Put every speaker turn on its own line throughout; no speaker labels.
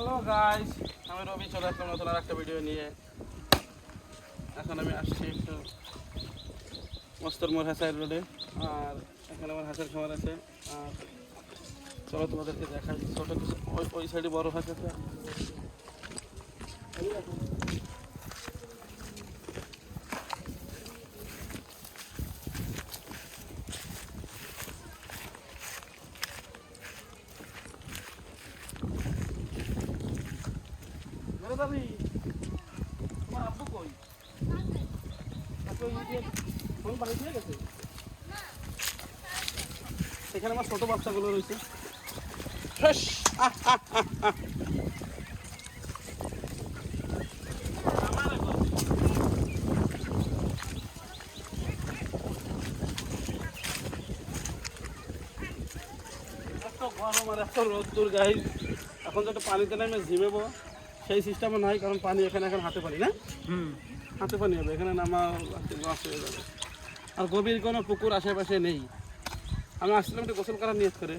Hello guys, আমি রবি চলে আসলাম নতুন আরেকটা ভিডিও নিয়ে। এখন আমি আসছি একটু মস্তরমোড় হাসার রোডে, আর এখানে আমার হাঁসের খামার আছে। আর চলো তোমাদেরকে দেখাই, ছোটো ওই সাইডে বড় হাঁস আছে। দাবি তোমার আব্বু কই? ফোন বাড়ি দিয়ে গেছে। এখানে আমার ছোট বাচ্চাগুলো রয়েছে। এত গরম আর এত রোদ্দুর গাই, এখন যেটা পানিতে নেমে ঝিমেবো সেই সিস্টেমে নাই, কারণ পানি এখানে এখন হাতে পানি না, হাতে পানি হবে এখানে নামা লস হয়ে যাবে। আর গভীর কোনো পুকুর আশেপাশে নেই। আমি আসছিলাম একটু গোসল করার নিয়ত করে,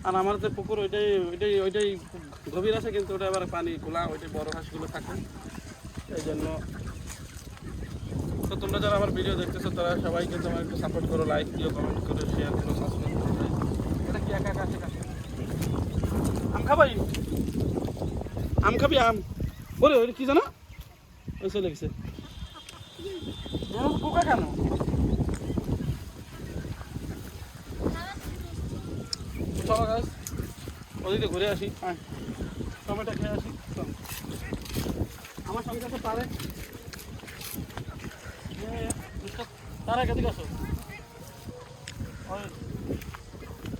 আর আমার যে পুকুর ওইটাই গভীর আছে, কিন্তু ওটা আবার পানি খোলা, ওইটাই বড় হাঁসগুলো থাকে। এই জন্য তো তোমরা যারা আমার ভিডিও দেখতেছো তারা সবাই কিন্তু আমার একটু সাপোর্ট করো, লাইক দিও, কমেন্ট করো, শেয়ার করো, সাবস্ক্রাইব করো। এটা কি একা একা আছে? আম খাবাই, আম খাবি? আম বলে ওই কি জানো, ওই চলে গেছে পোকা কেন? চলো গাছ ওদিকে ঘুরে আসি, হ্যাঁ টমেটো খেয়ে আসি। আমার সঙ্গে তো পারে তারা কেদিকে আসো,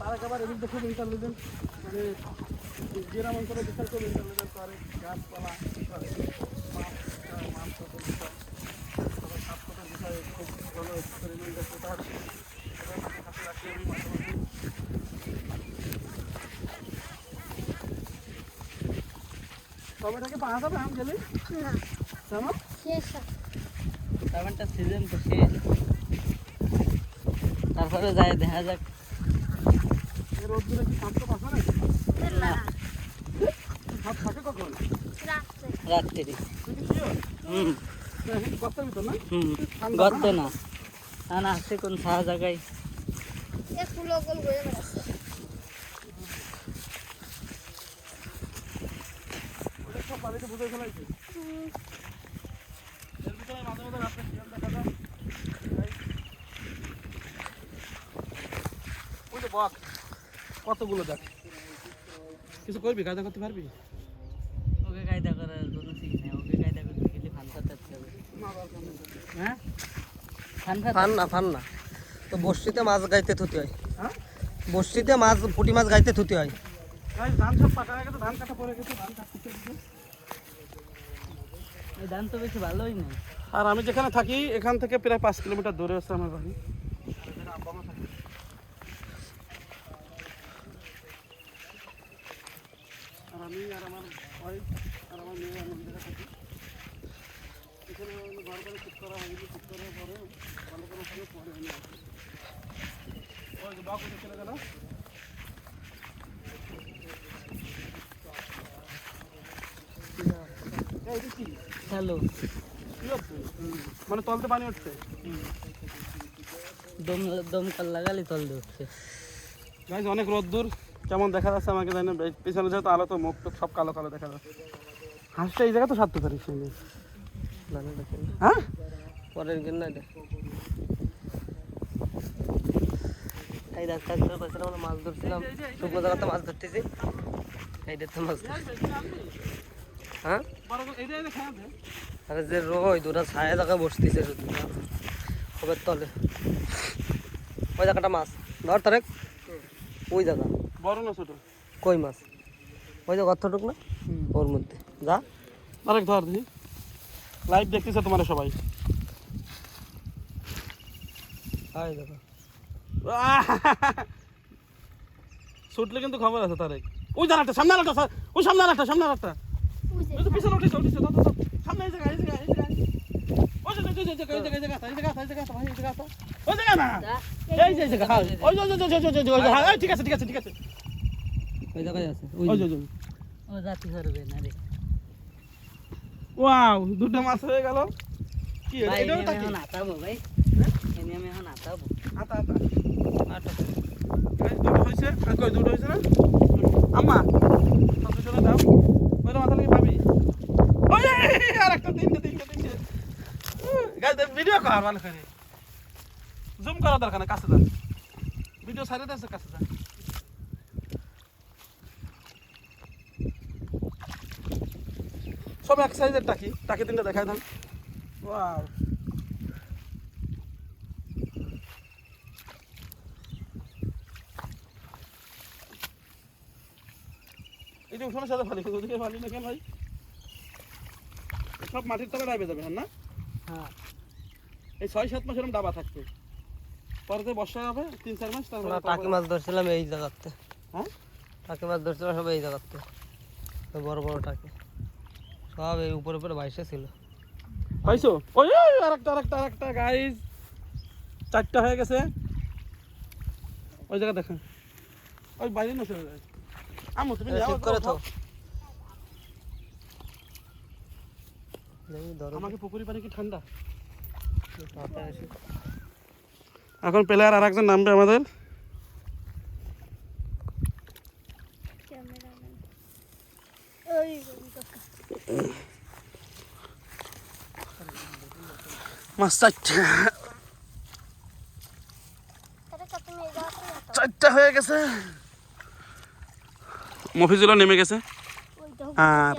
তারা একেবারে এদিক দেখে ইন্টারলিজেন্ট, মানে গ্রাম অঞ্চলে বিশাল করে ইন্টারলিজেন্ট করে, গাছপালা মাংস বিষয়, স্বাস্থ্যের বিষয়ে খুব ভালো এক্সপেরিমেন্ট করতে হচ্ছে। টমেটোকে পাওয়া যাবে আম গেলে?
টমেটো সিজন তো শেষ, তারপরে যাই দেখা যাক।
রোদ্দুরে কি সাপ তো পাশা নাকি?
না,
সাপ থাকে কখন?
রাত্রি।
গর্তের ভিতর না?
গর্ত না, না আছে কোন ছায়া জায়গায়।
সব বাড়িতে বুঝে ফেলাইছে। এর ভিতরে মাঝে মাঝে রাত্রে শিয়াল দেখা যায়। ওই যে বক কতগুলো দেখ, কিছু করবি, কায়দা করতে পারবি?
ওকে কায়দা করার কোনো ঠিক নেই, ওকে কায়দা করতে গেলে ফান পাতাতে হবে। হ্যাঁ
ফান না তো বর্ষিতে মাছ গাইতে থুতে হয়।
হ্যাঁ
বর্ষিতে মাছ পুঁটি মাছ গাইতে থুতে হয়।
ধান সব পাকা হয়ে গেছে, ধান কাটা পড়ে গেছে, ধান কাটতে
এই ধান তো বেশি ভালোই নেই।
আর আমি যেখানে থাকি এখান থেকে প্রায় 5 কিলোমিটার দূরে আছে আমার বাড়ি। আর আমি আর আমার ওয়াইফ আর আমার মেয়ে আমি জায়গায় থাকি। এখানে ঘর করে ঠিক করা হয়নি, ঠিক করার পরে ভালো করে পরে আমি আসি। ওই যে বাবু চলে গেল।
হ্যালো,
কি হচ্ছে? মানে তলতে পানি উঠছে।
দমকাল লাগালে তল দিয়ে উঠছে।
গাইজ অনেক রোদ্দুর, কেমন দেখা যাচ্ছে আমাকে জানি না, পিছনে যেহেতু আলো তো মুখ টুক সব কালো কালো দেখা যাচ্ছে। হাঁসটা এই জায়গা তো সারতে পারিস হ্যাঁ
পরের দিন না এই ডাক্তার পাশে আমরা মাছ ধরছিলাম, শুকনো জায়গাতে মাছ ধরতেছি, এই দেখতে মাছ হ্যাঁ। আরে যে রোদ ওরা ছায়া জায়গায় বসতেছে শুধু খবর তলে, ওই জায়গাটা মাছ ধর তারে, ওই জায়গা
বড় না ছোট?
কই মাছ ওই যে গর্তটুক না ওর মধ্যে যা
আরেক ধর দেখি, লাইভ দেখতেছে তোমার সবাই।
হাই দেখো
ছুটলে কিন্তু খবর আছে তারেক। ওই জানাটা সামনে আরেকটা, ওই সামনে আরেকটা, সামনে আরেকটা, ওই তো পিছনে উঠেছে উঠেছে, দাও দাও সামনে এই জায়গা, এই জায়গা, এই জায়গা, ওই জায়গা, এই জায়গা, এই জায়গা, এই জায়গা, এই জায়গা, এই জায়গা, এই জায়গা, ওই জায়গা না, এই যে জায়গা, ওই যে ঠিক আছে ঠিক আছে ঠিক আছে,
ওই জায়গায় আছে,
ওই যে
ও জাতি করবে না রে
ওয়াও দুটো মাছ হয়ে গেল কি
ভাই
এটাও
আমি
টাকি
এখন আতাবো ভাই এনে আমি এখন আতাবো
আতা আতা
আটা
দুটো হয়েছে আর কই দুটো হয়েছে না আম্মা সব চলে দাও ওইটা মাথা লাগে পাবি ওই আর একটা তিনটে গাইস ভিডিও কর ভালো করে জুম করা দরকার না কাছে যান ভিডিও সাইডে আছে কাছে যান সব এক সাইজের টাকি টাকি তিনটা দেখায় দেন ওয়াও এই যে উঠোনের সাথে ফালি ওদিকে ফালি না কেন ভাই সব মাটির তলে ডাইবে যাবে না
হ্যাঁ
এই 6-7 মাস এরকম ডাবা থাকবে পরে বর্ষা হবে 3-4 মাস
আমরা
তারপরে
টাকি মাছ ধরছিলাম এই জায়গাতে
হ্যাঁ
টাকি মাছ ধরছিলাম সব এই জায়গাতে বড় বড় টাকি সব এই উপরে উপরে বাইসে ছিল
পাইছো ওই আরেকটা গাইস 4টা হয়ে গেছে ওই জায়গা দেখেন ওই বাইরে না চলে যায় আমু তুমি যাও
ঠিক করে তো দেখি ধরো
আমাকে পুকুরি পানি কি ঠান্ডা
হাতে আসি
এখন প্লেয়ার আরেকজন নামবে আমাদের মাছ 4টা হয়ে গেছে মফিজুল্লাহ নেমে গেছে আর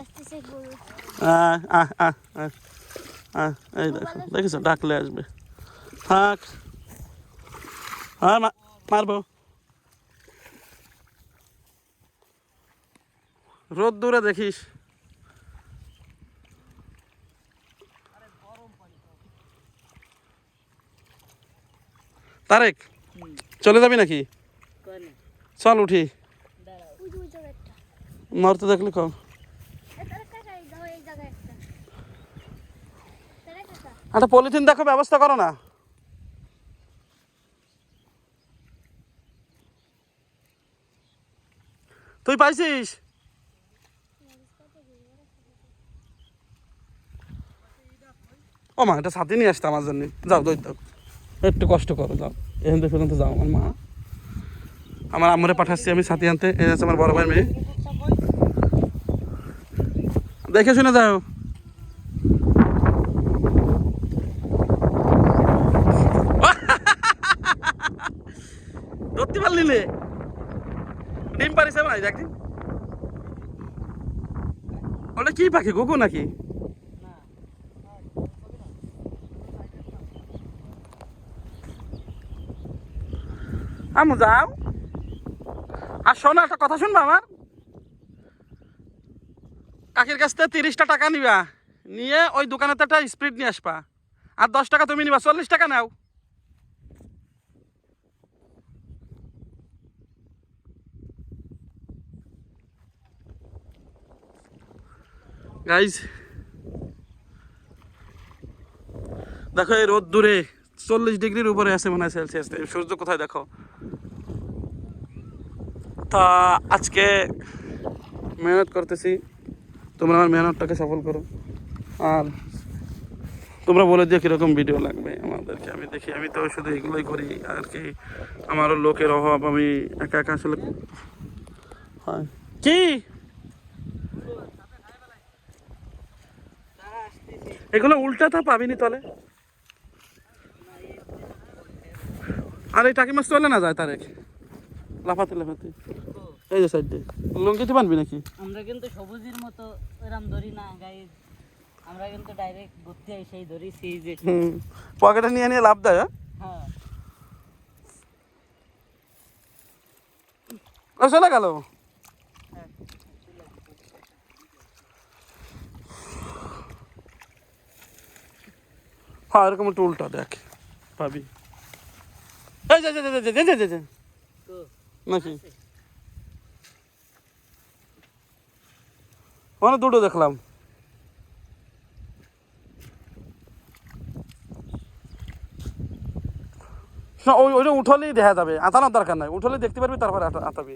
এই দেখো দেখেছো ডাকলে আসবে থাক হ্যাঁ মারবো রোদ দূরে দেখিস তারেক চলে যাবি নাকি
কোনে
চল উঠি
দাঁড়াও
মরতে দেখলে কম একটা পলিথিন দেখো ব্যবস্থা করো না তুই পাইছিস ও মা এটা সাথে নিয়ে আসতে আমার জন্য যাও দই দাও একটু কষ্ট করো যাও এখান থেকে পর্যন্ত যাও আমার মা আমার আম্মুরে পাঠাচ্ছি আমি সাথে আনতে এ আছে আমার বড় ভাই মেয়ে দেখে শুনে যাও ধরতে পারলিলে ডিম পারিছে ভাই একদিন ওটা কি পাখি গুগু নাকি আমু যাও আর শোনো একটা কথা শুনবা আমার কাকির কাছ থেকে 30টা টাকা নিবা নিয়ে ওই দোকানেতে একটা স্প্রিট নিয়ে আসবা আর 10 টাকা তুমি নিবা 40 টাকা নাও গাইজ দেখো এই রোদ দূরে 40 ডিগ্রির উপরে আছে মনে হয় সেলসিয়াস সূর্য কোথায় দেখো তা আজকে মেহনত করতেছি তোমরা আমার মেহনতটাকে সফল করো আর তোমরা বলে দিও কীরকম ভিডিও লাগবে আমাদেরকে আমি দেখি আমি তো শুধু এগুলোই করি আর কি আমারও লোকের অভাব আমি একা একা আসলে হয় কি এগুলো উল্টাটা পাবিনি তলে আর এই টাকি মাছ চলে না যায় তারেক লাফাতে লাফাতে এই যে সাইডে লঙ্কিতে বানবি নাকি
আমরা কিন্তু সবুজের মতো এরম ধরি না গাইজ আমরা কিন্তু ডাইরেক্ট ঘুরতে সেই ধরি সেই যে
পকেটে নিয়ে নিয়ে লাভ দেয়
হ্যাঁ
ও চলে গেল হ্যাঁ এরকম একটু উল্টা দেখ পাবি এই যে
তো
নাকি ওখানে দুটো দেখলাম ওই ওইটা উঠলেই দেখা যাবে আতানোর দরকার নাই উঠলেই দেখতে পারবি তারপরে আতাবি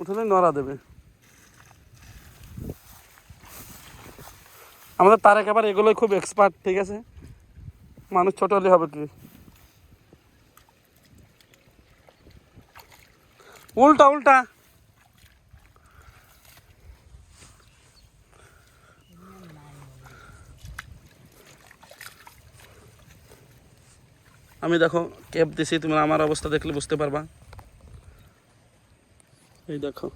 উঠলে নড়া দেবে। আমাদের তার একেবারে এগুলোই খুব এক্সপার্ট, ঠিক আছে, মানুষ ছোট হলে হবে কি। উল্টা উল্টা আমি দেখো ক্যাপ দিছি, তুমি আমার অবস্থা দেখলে বুঝতে পারবা। এই দেখো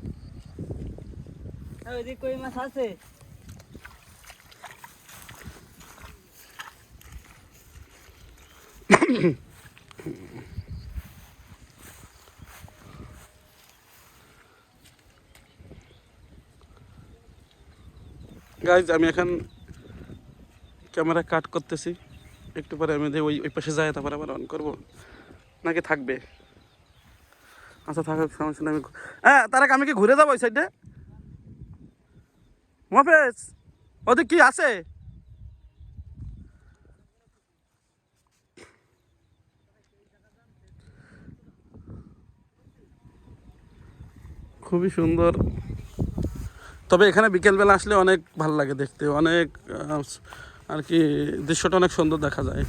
ওইদিকে কই মাছ আছে?
গাইজ আমি এখন ক্যামেরা কাট করতেছি, একটু পরে আমি ওই পাশে যাই, তারপরে আবার অন করবো নাকি থাকবে? আচ্ছা থাকার সমস্যা নেই। হ্যাঁ তারেক, আমি কি ঘুরে যাবো ওই সাইডে? মফেজ ওদের কি আছে? খুবই সুন্দর, তবে এখানে বিকেলবেলা আসলে অনেক ভালো লাগে দেখতে, অনেক আর কি দৃশ্যটা অনেক সুন্দর দেখা যায়।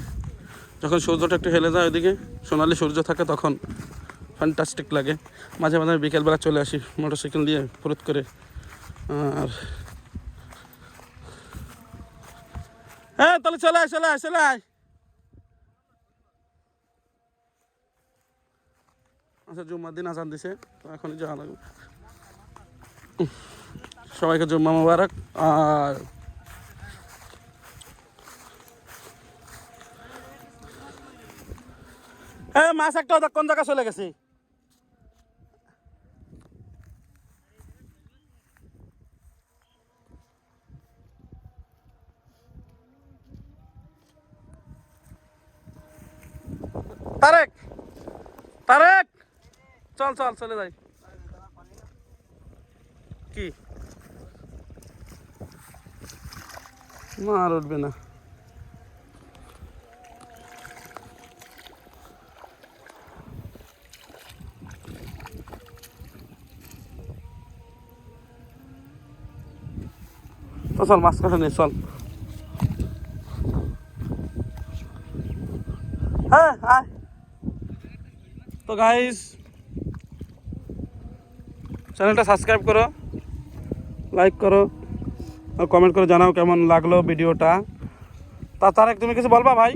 যখন সূর্যটা একটু হেলে যায় ওইদিকে, সোনালি সূর্য থাকে, তখন ফ্যান্টাস্টিক লাগে। মাঝে মাঝে আমি বিকেলবেলা চলে আসি মোটরসাইকেল দিয়ে ফুরুত করে। আর হ্যাঁ তাহলে চলে আয় চলে আয় চলে আয়। আচ্ছা জুম্মার দিন আজান দিছে, তো এখনই যাওয়া লাগবে। সবাইকে জুম্মা মোবারক। আর হ্যাঁ মাছ একটা কোন জায়গায় চলে গেছে? তারেক তারেক চল চল চলে যাই। কি না আর উঠবে না। তো চল মাছ কাটা নিয়ে চল। হ্যাঁ আয়। তো গাইস চ্যানেলটা সাবস্ক্রাইব করো, লাইক করো আর কমেন্ট করে জানাও কেমন লাগলো ভিডিওটা। তারেক তুমি কিছু বলবা ভাই?